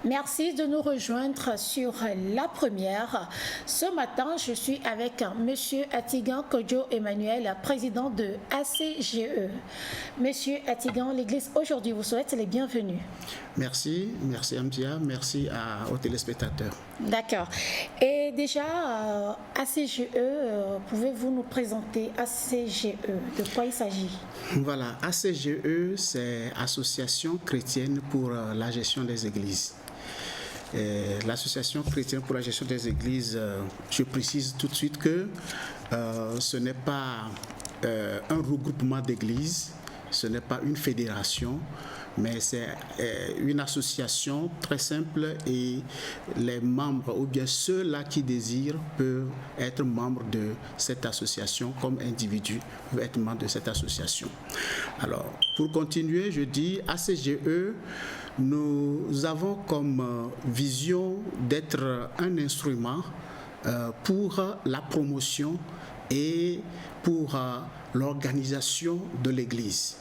Merci de nous rejoindre sur la première. Ce matin, je suis avec M. Atigan Kodjo Emmanuel, président de ACGE. Monsieur Atigan, l'Église aujourd'hui vous souhaite les bienvenus. Merci Amdia, merci aux téléspectateurs. D'accord. Et déjà, ACGE, pouvez-vous nous présenter ACGE? De quoi il s'agit? Voilà, ACGE, c'est Association chrétienne pour la gestion des églises. L'Association chrétienne pour la gestion des églises, je précise tout de suite que ce n'est pas un regroupement d'églises, ce n'est pas une fédération, mais c'est une association très simple et les membres ou bien ceux-là qui désirent peuvent être membres de cette association comme individus, peuvent être membres de cette association. Alors, pour continuer, je dis ACGE, nous avons comme vision d'être un instrument pour la promotion et pour l'organisation de l'Église.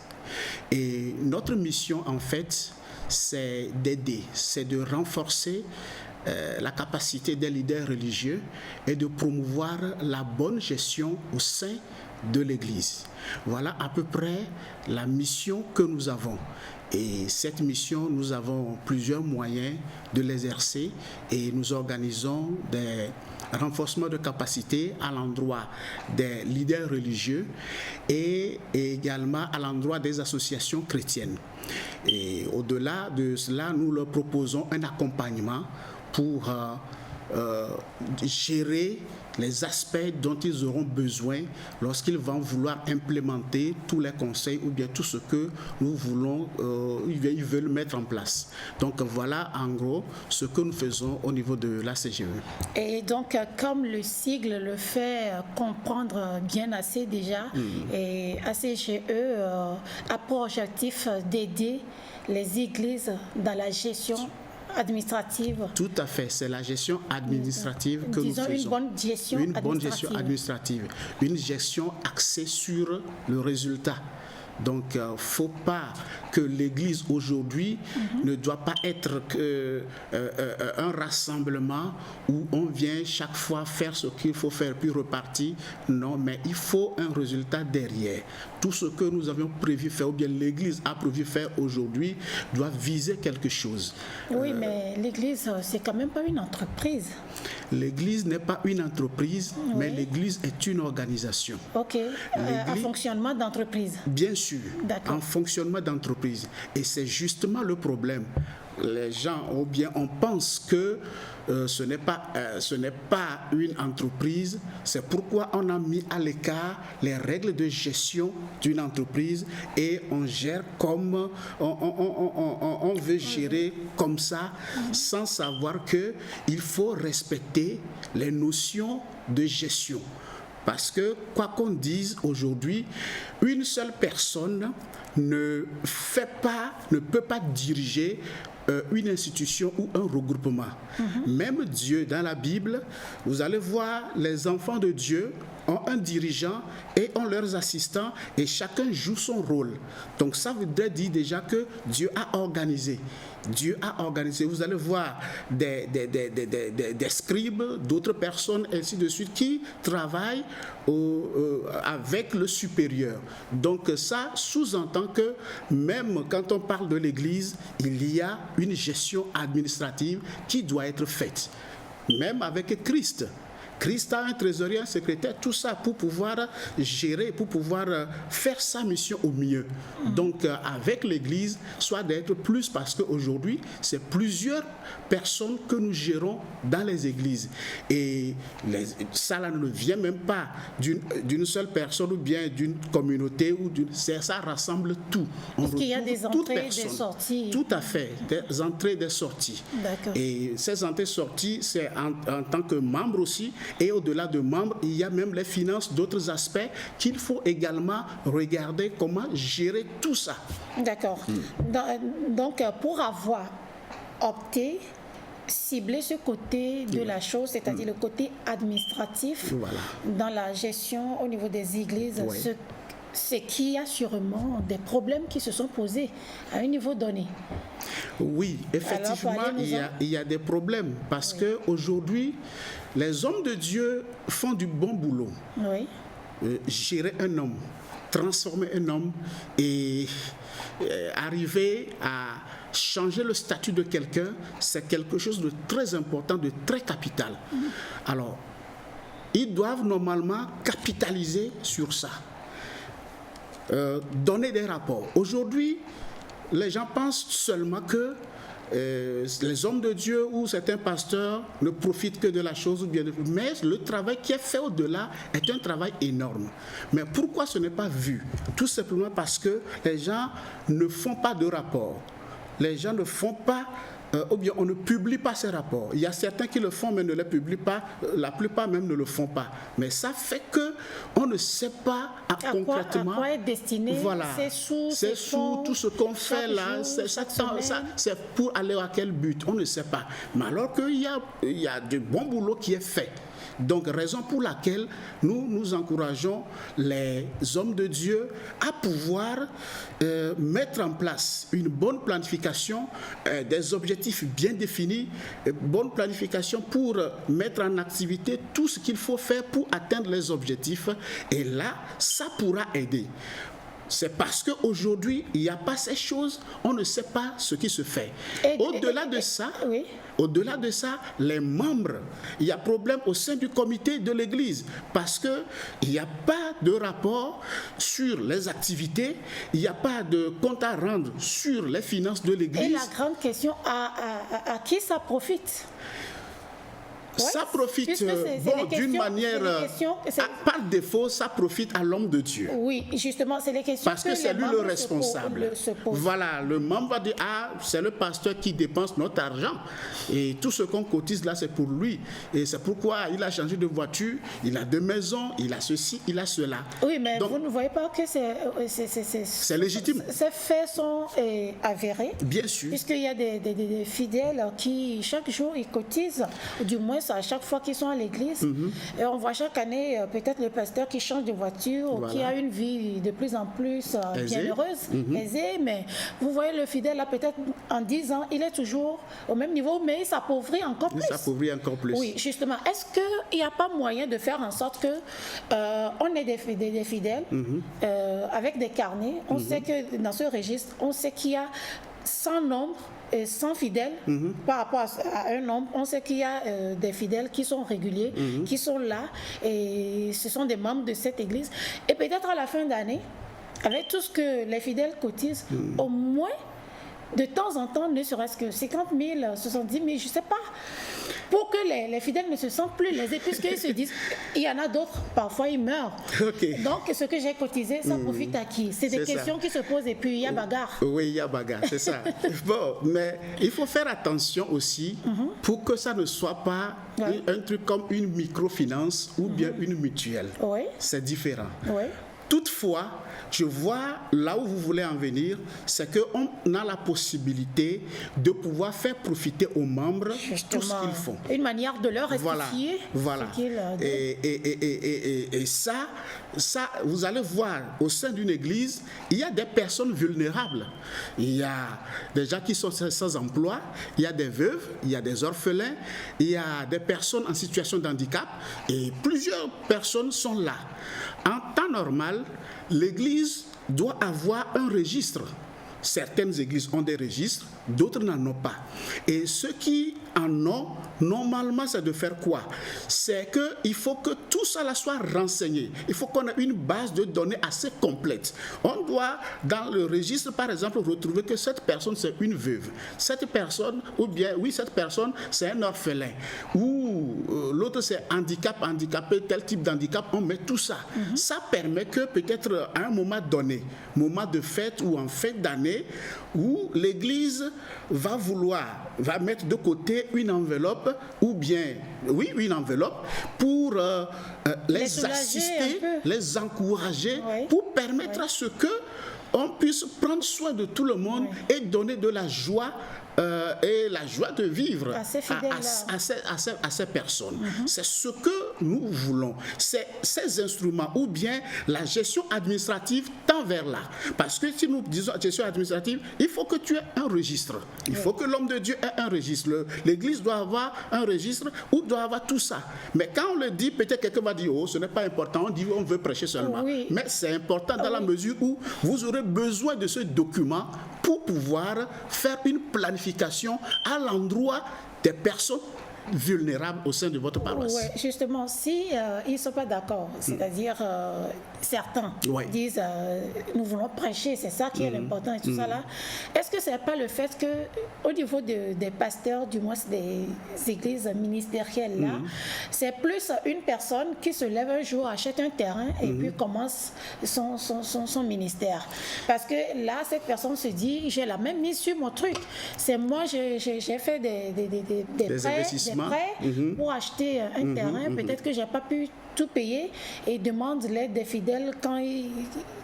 Et notre mission, en fait, c'est d'aider, c'est de renforcer la capacité des leaders religieux et de promouvoir la bonne gestion au sein de l'Église. Voilà à peu près la mission que nous avons. Et cette mission, nous avons plusieurs moyens de l'exercer et nous organisons des renforcements de capacité à l'endroit des leaders religieux et également à l'endroit des associations chrétiennes. Et au-delà de cela, nous leur proposons un accompagnement pour gérer les aspects dont ils auront besoin lorsqu'ils vont vouloir implémenter tous les conseils ou bien tout ce que nous voulons, ils veulent mettre en place. Donc voilà en gros ce que nous faisons au niveau de l'ACGE. Et donc comme le sigle le fait comprendre bien assez déjà, et ACGE a pour objectif d'aider les églises dans la gestion administrative. Tout à fait, c'est la gestion administrative que nous faisons. Une bonne gestion administrative. Une bonne gestion administrative. Une gestion axée sur le résultat. Donc, il ne faut pas que l'Église aujourd'hui ne doit pas être un rassemblement où on vient chaque fois faire ce qu'il faut faire puis repartir. Non, mais il faut un résultat derrière. Tout ce que nous avions prévu faire ou bien l'Église a prévu faire aujourd'hui doit viser quelque chose. Oui, mais l'Église, c'est quand même pas une entreprise. L'Église n'est pas une entreprise, mais l'Église est une organisation. Ok, un fonctionnement d'entreprise. Bien sûr, en fonctionnement d'entreprise. Et c'est justement le problème. Les gens, ou bien on pense que ce n'est pas une entreprise. C'est pourquoi on a mis à l'écart les règles de gestion d'une entreprise et on gère comme on veut gérer comme ça, sans savoir qu'il faut respecter les notions de gestion. Parce que, quoi qu'on dise aujourd'hui, une seule personne ne peut pas diriger une institution ou un regroupement. Même Dieu, dans la Bible, vous allez voir, les enfants de Dieu ont un dirigeant et ont leurs assistants et chacun joue son rôle. Donc ça voudrait dire déjà que Dieu a organisé. Dieu a organisé. Vous allez voir des scribes, d'autres personnes, ainsi de suite, qui travaillent avec le supérieur. Donc ça sous-entend que même quand on parle de l'Église, il y a une gestion administrative qui doit être faite. Même avec Christ. Christ a un trésorier, un secrétaire, tout ça pour pouvoir gérer, pour pouvoir faire sa mission au mieux. Donc avec l'Église, soit d'être plus, parce qu'aujourd'hui, c'est plusieurs personnes que nous gérons dans les églises. Et ça là, ne vient même pas d'une seule personne ou bien d'une communauté, ça rassemble tout. Est-ce qu'il y a des entrées et des sorties? Tout à fait, des entrées et des sorties. D'accord. Et ces entrées et sorties, c'est en tant que membre aussi. Et au-delà de membres, il y a même les finances, d'autres aspects qu'il faut également regarder comment gérer tout ça. D'accord. Donc, pour avoir opté, cibler ce côté de la chose, c'est-à-dire le côté administratif dans la gestion au niveau des églises, c'est qu'il y a sûrement des problèmes qui se sont posés à un niveau donné. Oui, effectivement, il y a des problèmes parce qu'aujourd'hui, les hommes de Dieu font du bon boulot. Oui. Gérer un homme, transformer un homme et arriver à changer le statut de quelqu'un, c'est quelque chose de très important, de très capital. Alors, ils doivent normalement capitaliser sur ça. Donner des rapports. Aujourd'hui, les gens pensent seulement que les hommes de Dieu ou certains pasteurs ne profitent que de la chose, mais le travail qui est fait au-delà est un travail énorme. Mais pourquoi ce n'est pas vu? Tout simplement parce que les gens ne font pas de rapports. Les gens ne font pas ou bien on ne publie pas ces rapports. Il y a certains qui le font mais ne les publient pas, la plupart même ne le font pas. Mais ça fait qu'on ne sait pas concrètement à quoi est destiné ces sous, tout ce qu'on fait là, c'est pour aller à quel but, on ne sait pas. Mais alors qu'il y a du bon boulot qui est fait. Donc, raison pour laquelle nous encourageons les hommes de Dieu à pouvoir mettre en place une bonne planification, des objectifs bien définis, bonne planification pour mettre en activité tout ce qu'il faut faire pour atteindre les objectifs. Et là, ça pourra aider. C'est parce qu'aujourd'hui, il n'y a pas ces choses, on ne sait pas ce qui se fait. Au-delà de ça, les membres, il y a problème au sein du comité de l'Église parce qu'il n'y a pas de rapport sur les activités, il n'y a pas de compte à rendre sur les finances de l'Église. Et la grande question, à qui ça profite ? Ça profite d'une manière, par défaut, ça profite à l'homme de Dieu. Oui, justement, c'est les questions parce que c'est lui le responsable. Voilà, le membre va dire, c'est le pasteur qui dépense notre argent. Et tout ce qu'on cotise là, c'est pour lui. Et c'est pourquoi il a changé de voiture, il a 2 maisons, il a ceci, il a cela. Oui, mais donc, vous ne voyez pas que c'est légitime. Ces faits sont avérés. Bien sûr. Puisqu'il y a des fidèles qui, chaque jour, ils cotisent, du moins, à chaque fois qu'ils sont à l'église. Et on voit chaque année peut-être le pasteur qui change de voiture, qui a une vie de plus en plus bienheureuse, aisée, mais vous voyez le fidèle là, peut-être en 10 ans, il est toujours au même niveau, mais il s'appauvrit encore plus. Oui, justement. Est-ce qu'il n'y a pas moyen de faire en sorte que on ait des fidèles avec des carnets? On sait que dans ce registre, on sait qu'il y a 100 nombres et 100 fidèles par rapport à un nombre. On sait qu'il y a des fidèles qui sont réguliers, qui sont là, et ce sont des membres de cette église. Et peut-être à la fin d'année, avec tout ce que les fidèles cotisent, au moins, de temps en temps, ne serait-ce que 50 000, 70 000, je ne sais pas, pour que les fidèles ne se sentent plus lésés, puisqu'ils se disent, il y en a d'autres, parfois ils meurent. Donc, ce que j'ai cotisé, ça profite à qui? C'est des questions qui se posent et puis il y a bagarre. Oui, il y a bagarre, c'est ça. Bon, mais il faut faire attention aussi pour que ça ne soit pas un truc comme une microfinance ou bien une mutuelle. Oui. C'est différent. Oui. Toutefois, je vois là où vous voulez en venir, c'est qu'on a la possibilité de pouvoir faire profiter aux membres tout ce qu'ils font. Une manière de leur rectifier. Voilà. Et ça, vous allez voir, au sein d'une église, il y a des personnes vulnérables. Il y a des gens qui sont sans emploi, il y a des veuves, il y a des orphelins, il y a des personnes en situation de handicap, et plusieurs personnes sont là. En temps normal, l'Église doit avoir un registre. Certaines églises ont des registres, d'autres n'en ont pas. Et ceux qui en ont, normalement, c'est de faire quoi? C'est qu'il faut que tout ça là soit renseigné. Il faut qu'on ait une base de données assez complète. On doit, dans le registre, par exemple, retrouver que cette personne, c'est une veuve. Cette personne, ou bien, oui, cette personne, c'est un orphelin. Ou l'autre, c'est handicapé, tel type d'handicap. On met tout ça. Ça permet que peut-être à un moment donné, moment de fête ou en fête d'année, où l'Église va mettre de côté une enveloppe, ou bien, oui, une enveloppe, pour les assister, les encourager, pour permettre à ce que on puisse prendre soin de tout le monde et donner de la joie et la joie de vivre à ces fidèles à ces personnes. C'est ce que nous voulons. C'est ces instruments ou bien la gestion administrative tend vers là. Parce que si nous disons gestion administrative, il faut que tu aies un registre. Il faut que l'homme de Dieu ait un registre. L'Église doit avoir un registre ou doit avoir tout ça. Mais quand on le dit, peut-être quelqu'un va dire, oh, ce n'est pas important, on dit on veut prêcher seulement. Oui. Mais c'est important dans la mesure où vous aurez besoin de ce document pour pouvoir faire une planification à l'endroit des personnes vulnérables au sein de votre paroisse. Oui, justement, si ils ne sont pas d'accord, c'est-à-dire certains disent nous voulons prêcher, c'est ça qui est l'important et tout ça là, est-ce que ce n'est pas le fait qu'au niveau des pasteurs, du moins des églises ministérielles là, c'est plus une personne qui se lève un jour, achète un terrain et puis commence son ministère. Parce que là, cette personne se dit, j'ai la même mise sur mon truc. C'est moi, j'ai fait des prêts pour acheter un terrain, peut-être que j'ai pas pu tout payer et demande l'aide des fidèles quand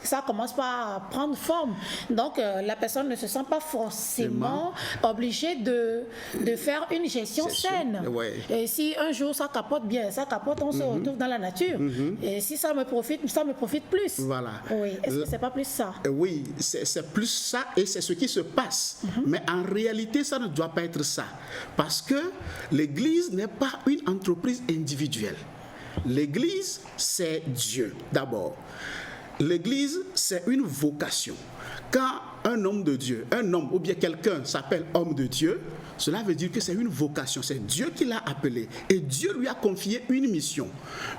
ça commence pas à prendre forme. Donc la personne ne se sent pas forcément obligée de faire une gestion saine. Et si un jour ça capote bien, ça capote, on se retrouve dans la nature. Et si ça me profite plus. Voilà. Oui. Est-ce que c'est pas plus ça? Oui, c'est plus ça et c'est ce qui se passe. Mais en réalité, ça ne doit pas être ça. Parce que l'Église n'est pas une entreprise individuelle. L'Église, c'est Dieu d'abord. L'Église, c'est une vocation. Quand un homme de Dieu, un homme ou bien quelqu'un s'appelle homme de Dieu, cela veut dire que c'est une vocation, c'est Dieu qui l'a appelé et Dieu lui a confié une mission.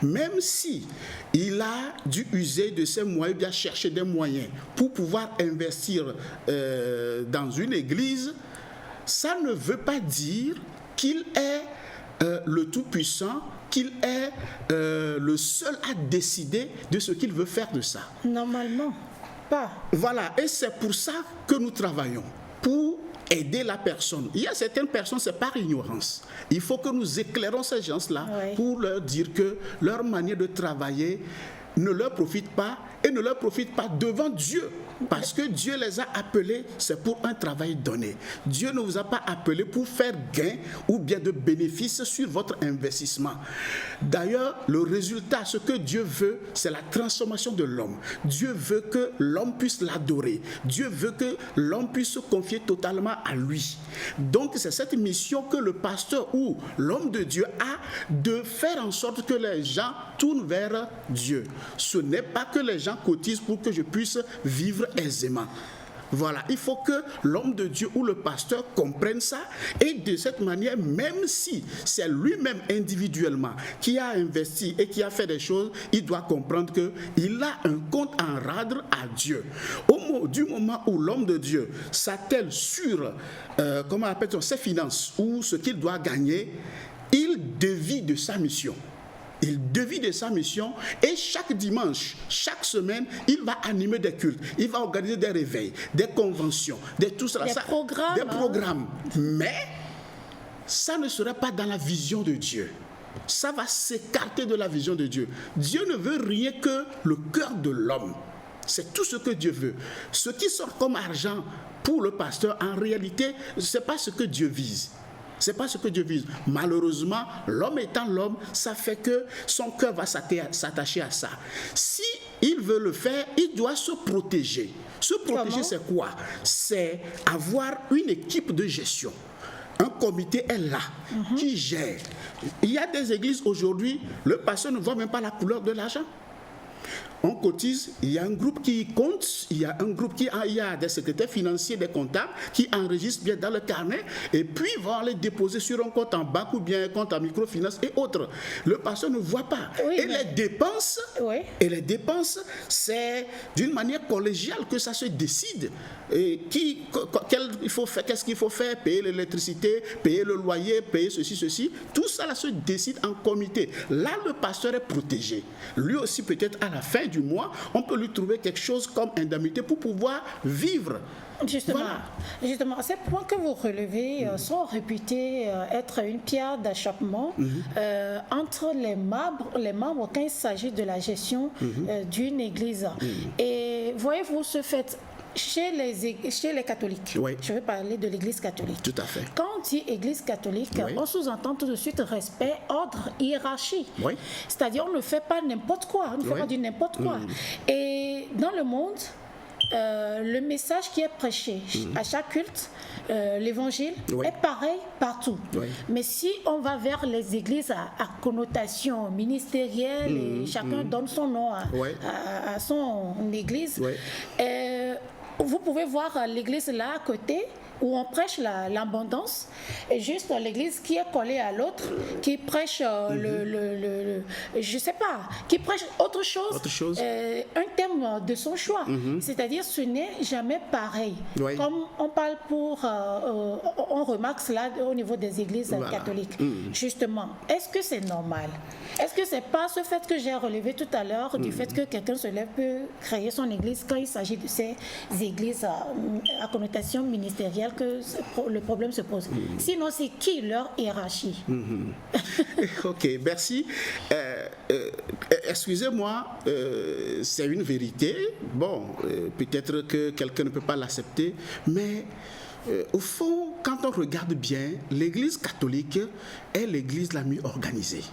Même si il a dû user de ses moyens, bien chercher des moyens pour pouvoir investir dans une église, ça ne veut pas dire qu'il est le Tout-Puissant, qu'il est le seul à décider de ce qu'il veut faire de ça. Normalement, pas. Voilà, et c'est pour ça que nous travaillons, pour aider la personne. Il y a certaines personnes, c'est par ignorance. Il faut que nous éclairons ces gens-là pour leur dire que leur manière de travailler ne leur profite pas et ne leur profite pas devant Dieu. Parce que Dieu les a appelés, c'est pour un travail donné. Dieu ne vous a pas appelé pour faire gain ou bien de bénéfices sur votre investissement. D'ailleurs, le résultat, ce que Dieu veut, c'est la transformation de l'homme. Dieu veut que l'homme puisse l'adorer. Dieu veut que l'homme puisse se confier totalement à lui. Donc, c'est cette mission que le pasteur ou l'homme de Dieu a de faire en sorte que les gens tournent vers Dieu. Ce n'est pas que les gens cotisent pour que je puisse vivre aisément. Voilà, il faut que l'homme de Dieu ou le pasteur comprenne ça et de cette manière, même si c'est lui-même individuellement qui a investi et qui a fait des choses, il doit comprendre qu'il a un compte à rendre à Dieu. Du moment où l'homme de Dieu s'attelle sur ses finances ou ce qu'il doit gagner, il dévie de sa mission. Il dévie de sa mission et chaque dimanche, chaque semaine, il va animer des cultes, il va organiser des réveils, des conventions, des programmes. Mais ça ne serait pas dans la vision de Dieu. Ça va s'écarter de la vision de Dieu. Dieu ne veut rien que le cœur de l'homme. C'est tout ce que Dieu veut. Ce qui sort comme argent pour le pasteur, en réalité, ce n'est pas ce que Dieu vise. C'est pas ce que Dieu vise. Malheureusement, l'homme étant l'homme, ça fait que son cœur va s'attacher à ça. Si il veut le faire, il doit se protéger. Se protéger, c'est quoi? C'est avoir une équipe de gestion. Un comité est là, qui gère. Il y a des églises aujourd'hui, le pasteur ne voit même pas la couleur de l'argent. On cotise, il y a un groupe qui compte, il y a des secrétaires financiers, des comptables qui enregistrent bien dans le carnet et puis vont les déposer sur un compte en banque ou bien un compte en microfinance et autres. Le pasteur ne voit pas. Les dépenses, c'est d'une manière collégiale que ça se décide. Qu'est-ce qu'il faut faire? Payer l'électricité, payer le loyer, payer ceci. Tout ça là, se décide en comité. Là, le pasteur est protégé. Lui aussi, peut-être à la fin du mois, on peut lui trouver quelque chose comme indemnité pour pouvoir vivre. Justement, ces points que vous relevez sont réputés être une pierre d'achoppement entre les membres quand il s'agit de la gestion d'une église. Et voyez-vous, ce fait, chez les catholiques, Oui. je vais parler de l'Église catholique. Tout à fait. Quand on dit Église catholique, Oui. on sous-entend tout de suite respect, ordre, hiérarchie. Oui. C'est-à-dire, on ne fait pas n'importe quoi, on ne fait Oui. pas du n'importe quoi. Et dans le monde, le message qui est prêché à chaque culte, l'évangile, Oui. est pareil partout. Oui. Mais si on va vers les églises à connotation ministérielle et chacun donne son nom Oui. à son église, Oui. vous pouvez voir l'église là à côté où on prêche l'abondance, et juste l'église qui est collée à l'autre, qui prêche je sais pas, qui prêche autre chose, un thème de son choix. C'est-à-dire, ce n'est jamais pareil. Oui. Comme on parle on remarque cela au niveau des églises catholiques. Justement, est-ce que c'est normal? Est-ce que c'est pas ce fait que j'ai relevé tout à l'heure, du fait que quelqu'un se lève peut créer son église quand il s'agit de ces églises à connotation ministérielle que le problème se pose? Sinon, c'est qui leur hiérarchie? Ok, merci. Excusez-moi, c'est une vérité. Bon, peut-être que quelqu'un ne peut pas l'accepter, mais au fond, quand on regarde bien, l'Église catholique est l'Église la mieux organisée.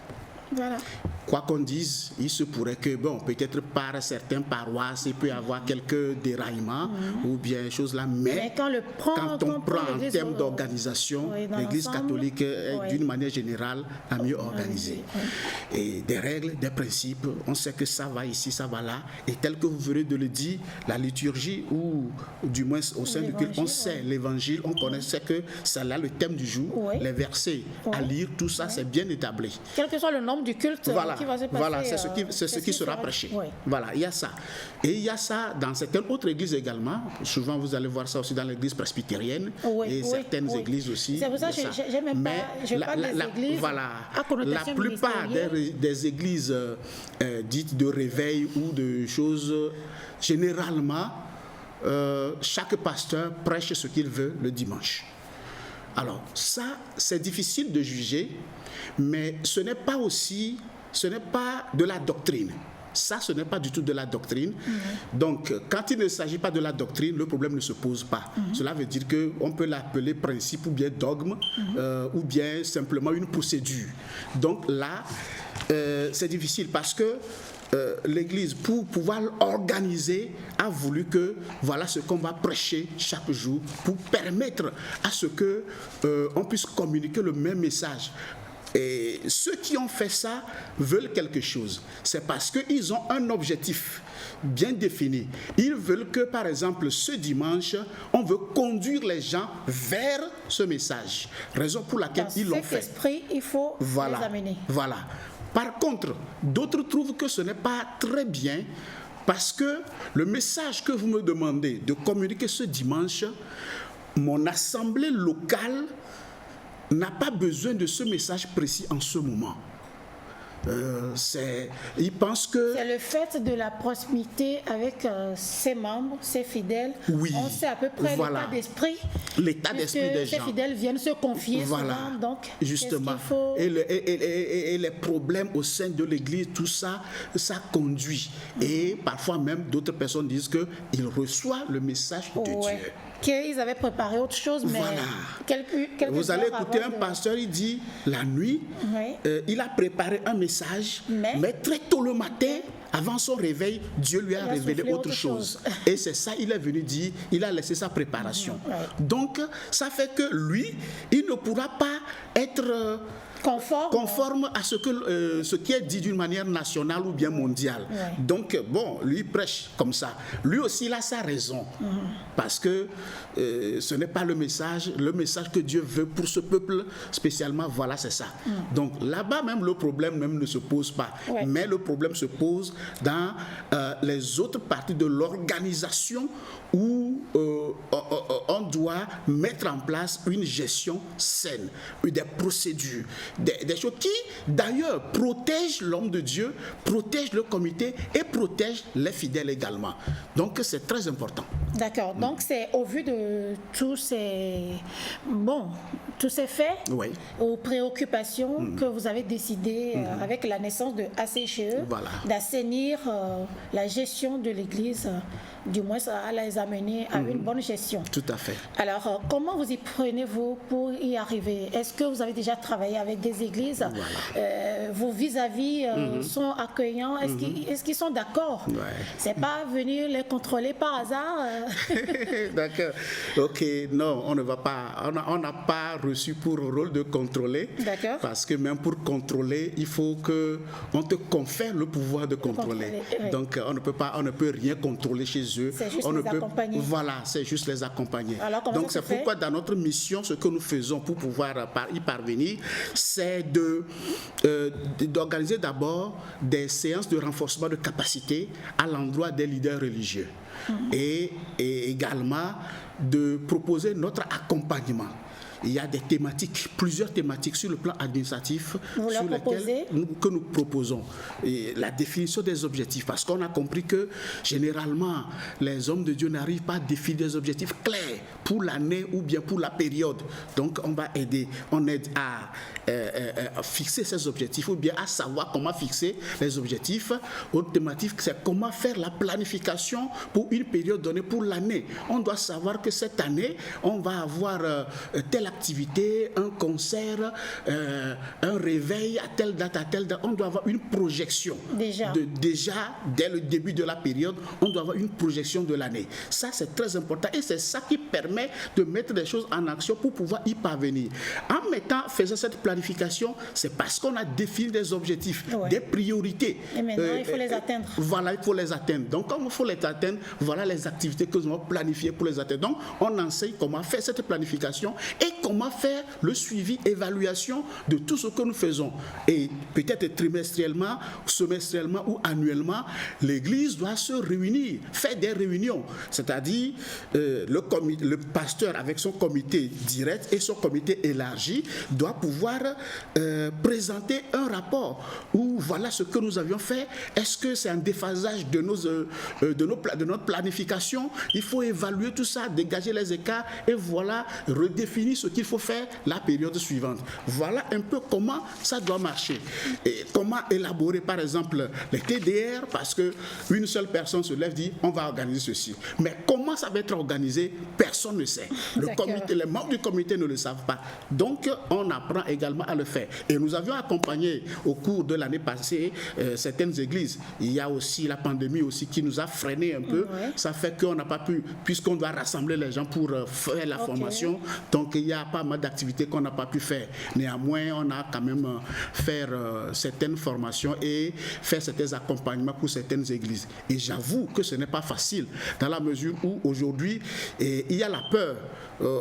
Voilà. Quoi qu'on dise, il se pourrait que, bon, peut-être par certaines paroisses, il peut y avoir quelques déraillements ou bien choses là, mais quand on prend en termes d'organisation, l'Église catholique est d'une manière générale la mieux organisée. Et des règles, des principes, on sait que ça va ici, ça va là, et tel que vous venez de le dire, la liturgie, ou du moins au sein du culte, on sait l'évangile, on connaît, c'est que c'est là le thème du jour, les versets à lire, tout ça, c'est bien établi. Quel que soit le nombre du culte qui va se passer. Voilà, c'est ce qui sera prêché. Oui. Voilà, il y a ça. Et il y a ça dans certaines autres églises également. Souvent, vous allez voir ça aussi dans l'église presbytérienne et certaines églises aussi. C'est pour ça que je même pas. Je parle des églises à connotation la plupart des églises dites de réveil ou de choses, généralement, chaque pasteur prêche ce qu'il veut le dimanche. Alors, ça, c'est difficile de juger, mais ce n'est pas de la doctrine. Ça, ce n'est pas du tout de la doctrine. Donc, quand il ne s'agit pas de la doctrine, le problème ne se pose pas. Cela veut dire qu'on peut l'appeler principe ou bien dogme, ou bien simplement une procédure. Donc là, c'est difficile parce que l'Église, pour pouvoir organiser, a voulu que voilà ce qu'on va prêcher chaque jour pour permettre à ce que on puisse communiquer le même message. Et ceux qui ont fait ça veulent quelque chose. C'est parce qu'ils ont un objectif bien défini. Ils veulent que, par exemple, ce dimanche, on veut conduire les gens vers ce message. Raison pour laquelle ils l'ont fait. Dans cet esprit, il faut les amener. Voilà. Par contre, d'autres trouvent que ce n'est pas très bien parce que le message que vous me demandez de communiquer ce dimanche, mon assemblée locale n'a pas besoin de ce message précis en ce moment. Ils pensent que... C'est le fait de la proximité avec ses membres, ses fidèles. Oui, on sait à peu près l'état d'esprit des gens. Ces fidèles viennent se confier souvent, donc justement. Et les problèmes au sein de l'Église, tout ça, ça conduit. Et parfois même, d'autres personnes disent qu'ils reçoivent le message de Dieu. Qu'ils avaient préparé autre chose, mais quelques vous allez écouter un pasteur, il dit, la nuit, il a préparé un message, mais très tôt le matin, avant son réveil, Dieu lui a révélé autre chose. Et c'est ça, il est venu dire, il a laissé sa préparation. Donc, ça fait que lui, il ne pourra pas être... conforme à ce qui est dit d'une manière nationale ou bien mondiale. Donc, bon, lui prêche comme ça. Lui aussi, il a sa raison. Parce que ce n'est pas le message que Dieu veut pour ce peuple spécialement. Voilà, c'est ça. Donc, là-bas, même le problème même ne se pose pas. Mais le problème se pose dans les autres parties de l'organisation où on doit mettre en place une gestion saine, des procédures, des choses qui, d'ailleurs, protègent l'homme de Dieu, protègent le comité et protègent les fidèles également. Donc, c'est très important. D'accord. Donc, c'est au vu de tous ces faits ou préoccupations que vous avez décidé, avec la naissance de ACGE, d'assainir la gestion de l'Église, du moins à les amener à une bonne gestion. Tout à fait. Alors, comment vous y prenez-vous pour y arriver? Est-ce que vous avez déjà travaillé avec des églises? Vos vis-à-vis sont accueillants? Est-ce qu'ils sont d'accord? C'est pas venir les contrôler par hasard? D'accord. Ok, non, on ne va pas. On n'a pas reçu pour rôle de contrôler. D'accord. Parce que même pour contrôler, il faut qu'on te confère le pouvoir de contrôler. Donc, on ne peut rien contrôler chez eux. C'est juste les accompagner. Voilà, c'est juste les accompagner. Alors, donc, c'est pourquoi dans notre mission, ce que nous faisons pour pouvoir y parvenir, c'est d'organiser d'abord des séances de renforcement de capacité à l'endroit des leaders religieux. Et également de proposer notre accompagnement. Il y a des thématiques, plusieurs thématiques sur le plan administratif sur lesquelles nous proposons. Et la définition des objectifs, parce qu'on a compris que généralement, les hommes de Dieu n'arrivent pas à définir des objectifs clairs pour l'année ou bien pour la période. Donc, on aide à fixer ces objectifs ou bien à savoir comment fixer les objectifs. Autre thématique, c'est comment faire la planification pour une période donnée pour l'année. On doit savoir que cette année, on va avoir telle activité, un concert, un réveil à telle date, on doit avoir une projection. Déjà, dès le début de la période, on doit avoir une projection de l'année. Ça, c'est très important et c'est ça qui permet de mettre des choses en action pour pouvoir y parvenir. En faisant cette planification, c'est parce qu'on a défini des objectifs, des priorités. Et maintenant, il faut les atteindre. Voilà, il faut les atteindre. Donc, comme il faut les atteindre, voilà les activités que nous avons planifiées pour les atteindre. Donc, on enseigne comment faire cette planification et comment faire le suivi, évaluation de tout ce que nous faisons. Et peut-être trimestriellement, semestriellement ou annuellement, l'Église doit se réunir, faire des réunions. C'est-à-dire, le pasteur avec son comité direct et son comité élargi doit pouvoir présenter un rapport où voilà ce que nous avions fait. Est-ce que c'est un déphasage de notre planification? Il faut évaluer tout ça, dégager les écarts et voilà, redéfinir ce qu'il faut faire la période suivante. Voilà un peu comment ça doit marcher. Et comment élaborer par exemple les TDR, parce qu'une seule personne se lève et dit on va organiser ceci. Mais comment ça va être organisé, personne ne sait. Les membres du comité ne le savent pas. Donc on apprend également à le faire. Et nous avions accompagné au cours de l'année passée certaines églises. Il y a aussi la pandémie aussi qui nous a freiné un peu. Ça fait qu'on n'a pas pu, puisqu'on doit rassembler les gens pour faire la formation. Donc il y a pas mal d'activités qu'on n'a pas pu faire. Néanmoins, on a quand même fait certaines formations et faire certains accompagnements pour certaines églises. Et j'avoue que ce n'est pas facile dans la mesure où aujourd'hui, il y a la peur.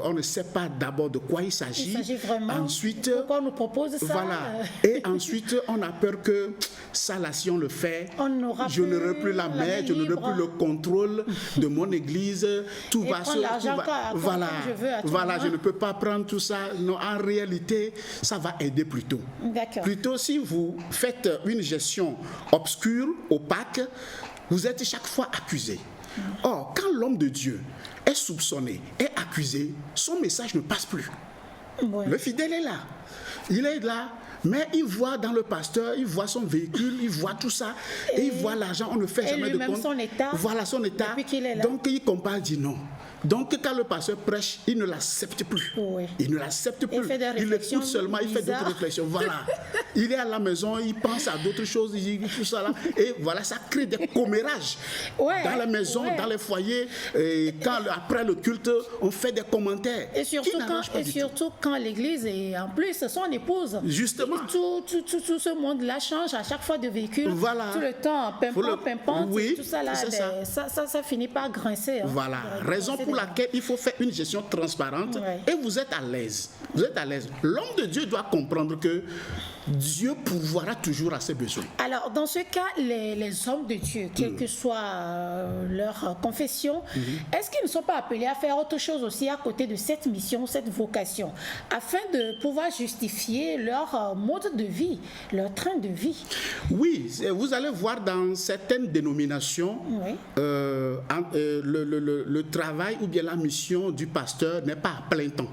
On ne sait pas d'abord de quoi il s'agit. Il s'agit vraiment. Ensuite, pourquoi on nous propose ça? Voilà. Et ensuite, on a peur que ça, là, si on le fait, je n'aurai plus la main, je n'aurai plus le contrôle de mon église. Tout va se. Voilà, je ne peux pas prendre tout ça. Non, en réalité, ça va aider plutôt. D'accord. Plutôt, si vous faites une gestion obscure, opaque, vous êtes chaque fois accusé. Or, quand l'homme de Dieu est soupçonné, est accusé, son message ne passe plus. Le fidèle est là. Il est là, mais il voit dans le pasteur, il voit son véhicule, il voit tout ça, et il voit l'argent, on ne fait jamais de compte. Son état, voilà son état. Donc il compare, il dit non. Donc quand le pasteur prêche, il ne l'accepte plus. Il ne l'accepte plus. Il écoute seulement, il fait d'autres réflexions. Voilà. Il est à la maison, il pense à d'autres choses, il dit tout ça là. Et voilà, ça crée des commérages dans la maison, dans les foyers. Et après le culte, on fait des commentaires. Et surtout quand l'église est en plus son épouse. Justement. Tout ce monde-là change à chaque fois de véhicule. Voilà. Tout le temps, pimpant, oui, tout ça là. Ça finit par grincer. Voilà. Raison pour laquelle il faut faire une gestion transparente et vous êtes à l'aise. Vous êtes à l'aise. L'homme de Dieu doit comprendre que Dieu pourvoira toujours à ses besoins. Alors, dans ce cas, les hommes de Dieu, quelle que soit leur confession, est-ce qu'ils ne sont pas appelés à faire autre chose aussi à côté de cette mission, cette vocation, afin de pouvoir justifier leur mode de vie, leur train de vie? Oui, vous allez voir dans certaines dénominations, le travail ou bien la mission du pasteur n'est pas à plein temps.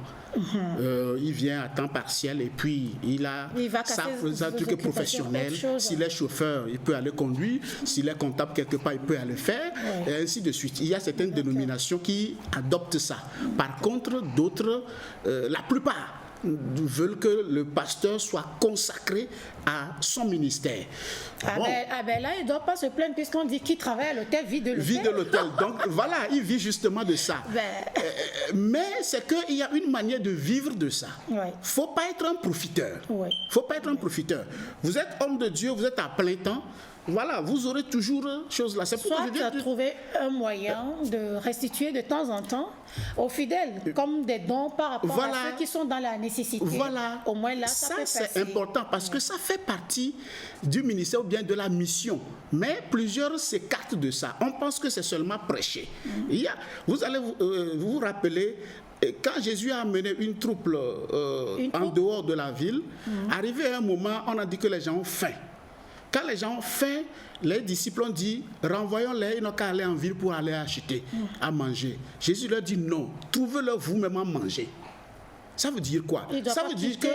Il vient à temps partiel et puis il va sa truc professionnel. S'il est chauffeur, il peut aller conduire. S'il est comptable quelque part, il peut aller faire. Et ainsi de suite. Il y a certaines dénominations qui adoptent ça. Par contre, d'autres, la plupart, veulent que le pasteur soit consacré à son ministère. Là, il ne doit pas se plaindre puisqu'on dit qu'il travaille à l'hôtel, vit de l'hôtel. Vit de l'hôtel. Donc voilà, il vit justement de ça. Mais c'est qu'il y a une manière de vivre de ça. Il ne faut pas être un profiteur. Faut pas être un profiteur. Vous êtes homme de Dieu, vous êtes à plein temps. Voilà, vous aurez toujours chose là. C'est soit tu as trouvé un moyen de restituer de temps en temps aux fidèles, comme des dons par rapport à ceux qui sont dans la nécessité. Voilà. Au moins là, ça peut passer. C'est important parce que ça fait partie du ministère ou bien de la mission. Mais plusieurs s'écartent de ça. On pense que c'est seulement prêcher. Vous allez vous rappeler, quand Jésus a amené une troupe en dehors de la ville, arrivé à un moment, on a dit que les gens ont faim. Quand les gens ont faim, les disciples ont dit, renvoyons-les, ils n'ont qu'à aller en ville pour aller acheter, à manger. Jésus leur dit non, trouvez-le vous-même à manger. Ça veut dire quoi? Ça veut dire que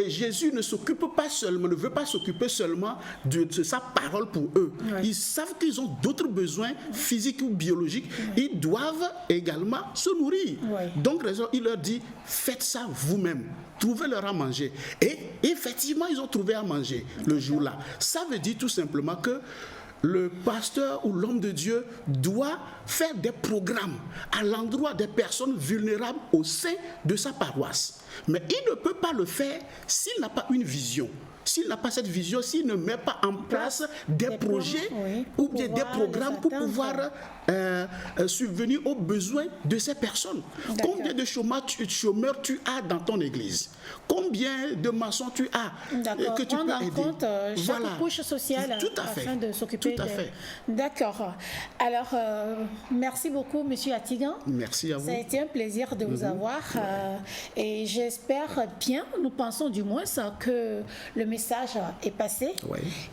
Jésus ne s'occupe pas seulement, ne veut pas s'occuper seulement de sa parole pour eux. Ils savent qu'ils ont d'autres besoins physiques ou biologiques. Ils doivent également se nourrir. Donc, il leur dit, faites ça vous-même. Trouvez-leur à manger. Et effectivement, ils ont trouvé à manger le jour-là. Ça veut dire tout simplement que le pasteur ou l'homme de Dieu doit faire des programmes à l'endroit des personnes vulnérables au sein de sa paroisse. Mais il ne peut pas le faire s'il n'a pas une vision. S'il n'a pas cette vision, s'il ne met pas en place des projets ou bien des programmes pour pouvoir subvenir aux besoins de ces personnes. Combien de chômeurs tu as dans ton église? Combien de maçons tu as que tu peux aider? Prendre en compte chaque couche sociale afin de s'occuper de... D'accord. Alors, merci beaucoup, M. Atigan. Merci à vous. Ça a été un plaisir de vous avoir. Et j'espère bien, nous pensons du moins que le message est passé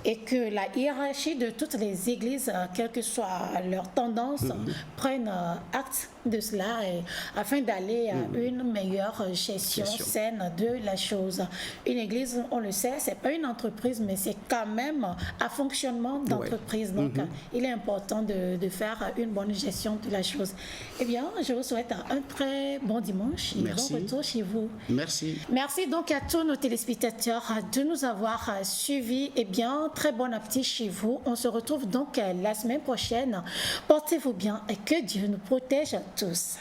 et que la hiérarchie de toutes les églises, quelle que soit leur tendance, prennent acte de cela afin d'aller à une meilleure gestion saine de la chose. Une église, on le sait, c'est pas une entreprise, mais c'est quand même un fonctionnement d'entreprise. Donc, il est important de faire une bonne gestion de la chose. Eh bien, je vous souhaite un très bon dimanche et bon retour chez vous. Merci. Merci donc à tous nos téléspectateurs de nous avoir suivis. Eh bien, très bon appétit chez vous. On se retrouve donc la semaine prochaine. Portez-vous bien et que Dieu nous protège tous.